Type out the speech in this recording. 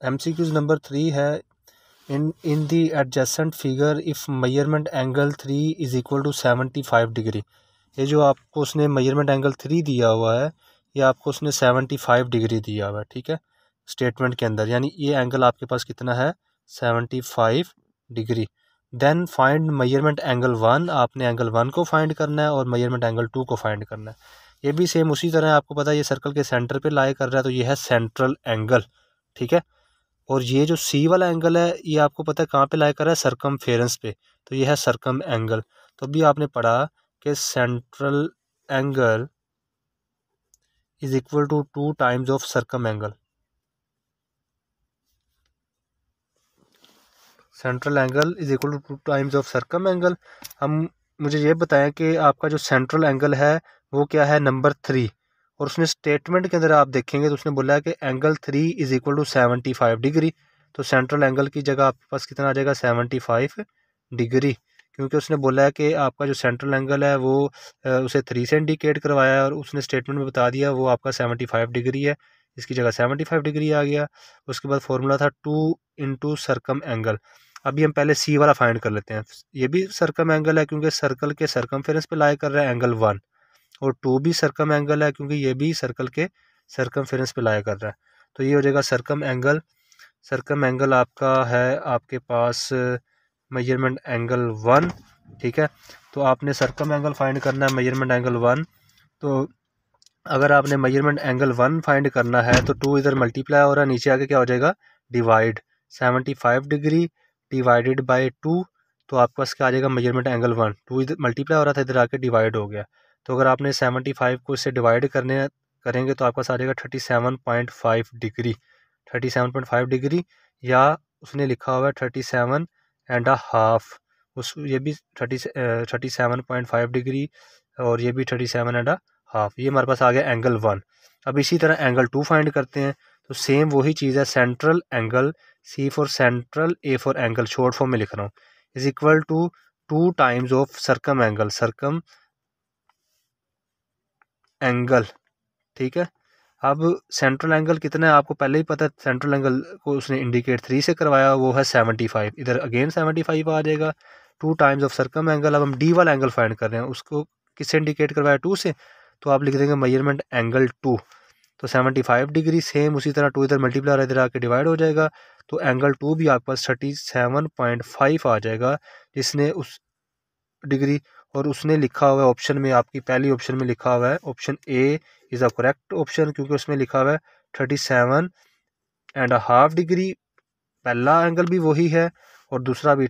MCQs number 3 है in the adjacent figure if measurement angle 3 is equal to 75 degree. ये जो आपको उसने मेजरमेंट एंगल 3 दिया हुआ है, ये आपको उसने 75 डिग्री दिया हुआ है, ठीक है, स्टेटमेंट के अंदर, यानी ये एंगल आपके पास कितना है 75 degree. Then find measurement angle 1, आपने एंगल 1 को फाइंड करना है और मेजरमेंट एंगल 2 को फाइंड करना है। ये भी सेम उसी तरह है, आपको पता है ये सर्कल के सेंटर पे लाई कर रहा है, तो ये है सेंट्रल एंगल, ठीक है। और ये जो सी वाला एंगल है ये आपको पता है कहाँ पे लाई कर रहा है, सरकमफेरेंस पे, तो ये है सरकम एंगल। तो अभी आपने पढ़ा कि central angle is equal to 2 times of circum angle. Central angle is equal to 2 times of circum angle. हम मुझे ये बताएं कि आपका जो सेंट्रल एंगल है वो क्या है, नंबर 3, और उसने स्टेटमेंट के अंदर आप देखेंगे तो उसने बोला है कि angle 3 is equal to 75 degree. तो सेंट्रल एंगल की जगह आपके पास कितना आ जाएगा 75 डिग्री, क्योंकि उसने बोला है कि आपका जो सेंट्रल एंगल है वो उसे 3 से इंडिकेट करवाया है और उसने स्टेटमेंट में बता दिया वो आपका 75 डिग्री है, इसकी जगह 75 डिग्री आ गया। उसके बाद फॉर्मूला था 2 इंटू सरकम एंगल। अभी हम पहले सी वाला फाइंड कर लेते हैं। ये भी सरकम एंगल है क्योंकि सर्कल के सरकमफेरेंस पे लाई कर रहा है एंगल 1, और 2 भी सरकम एंगल है क्योंकि ये भी सर्कल के सरकमफेरेंस पे लाई कर रहा है। तो ये हो जाएगा सरकम एंगल। सरकम एंगल आपका है आपके पास मेजरमेंट एंगल 1, ठीक है। तो आपने सरकम एंगल फाइंड करना है मेजरमेंट एंगल 1। तो अगर आपने मेजरमेंट एंगल 1 फाइंड करना है तो 2 इधर मल्टीप्लाई हो रहा है, नीचे आके क्या हो जाएगा डिवाइड, 75 डिग्री डिवाइडेड बाय 2, तो आपके पास क्या आ जाएगा मेजरमेंट एंगल 1। 2 इधर मल्टीप्लाई हो रहा था, इधर आके डिवाइड हो गया। तो अगर आपने 75 को इससे डिवाइड करेंगे तो आपके पास आ जाएगा 37.5 डिग्री, 37.5 डिग्री, या उसने लिखा हुआ है 37.5, उस ये भी 37.5 डिग्री और ये भी 37.5, ये हमारे पास आ गया एंगल 1। अब इसी तरह एंगल 2 फाइंड करते हैं। तो सेम वही चीज़ है, central angle, C for central, A for angle, short form में लिख रहा हूँ, is equal to 2 times of circum angle, circum angle, ठीक है। अब सेंट्रल एंगल कितना है आपको पहले ही पता है, सेंट्रल एंगल को उसने इंडिकेट 3 से करवाया, वो है 75, इधर अगेन 75 आ जाएगा, 2 टाइम्स ऑफ सरकम एंगल। अब हम डी वाला एंगल फाइंड कर रहे हैं, उसको किससे इंडिकेट करवाया 2 से, तो आप लिख देंगे मेजरमेंट एंगल 2। तो 75 डिग्री, सेम उसी तरह 2 इधर मल्टीप्लाई इधर आके डिवाइड हो जाएगा, तो एंगल 2 भी आपके पास 37.5 आ जाएगा, जिसने उस डिग्री, और उसने लिखा हुआ है ऑप्शन में, आपकी पहली ऑप्शन में लिखा हुआ है option A is a correct option, क्योंकि उसमें लिखा हुआ है 37.5 डिग्री, पहला एंगल भी वही है और दूसरा भी